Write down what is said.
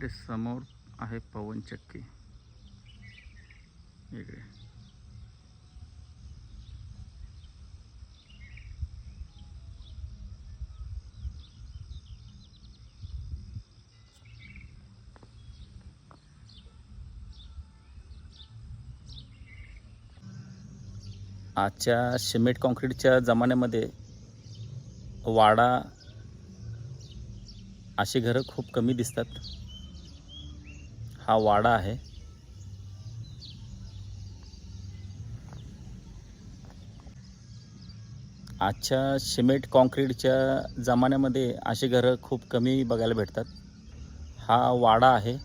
इकडे समोर आहे पवनचक्की. इकडे आजच्या सिमेंट कॉन्क्रीटच्या जमान्यामध्ये वाडा अशी घरं खूप कमी दिसतात. हा वाडा आहे. आजच्या सिमेंट कॉन्क्रीटच्या जमान्यामध्ये अशी घरं खूप कमी बघायला भेटतात. हा वाडा आहे.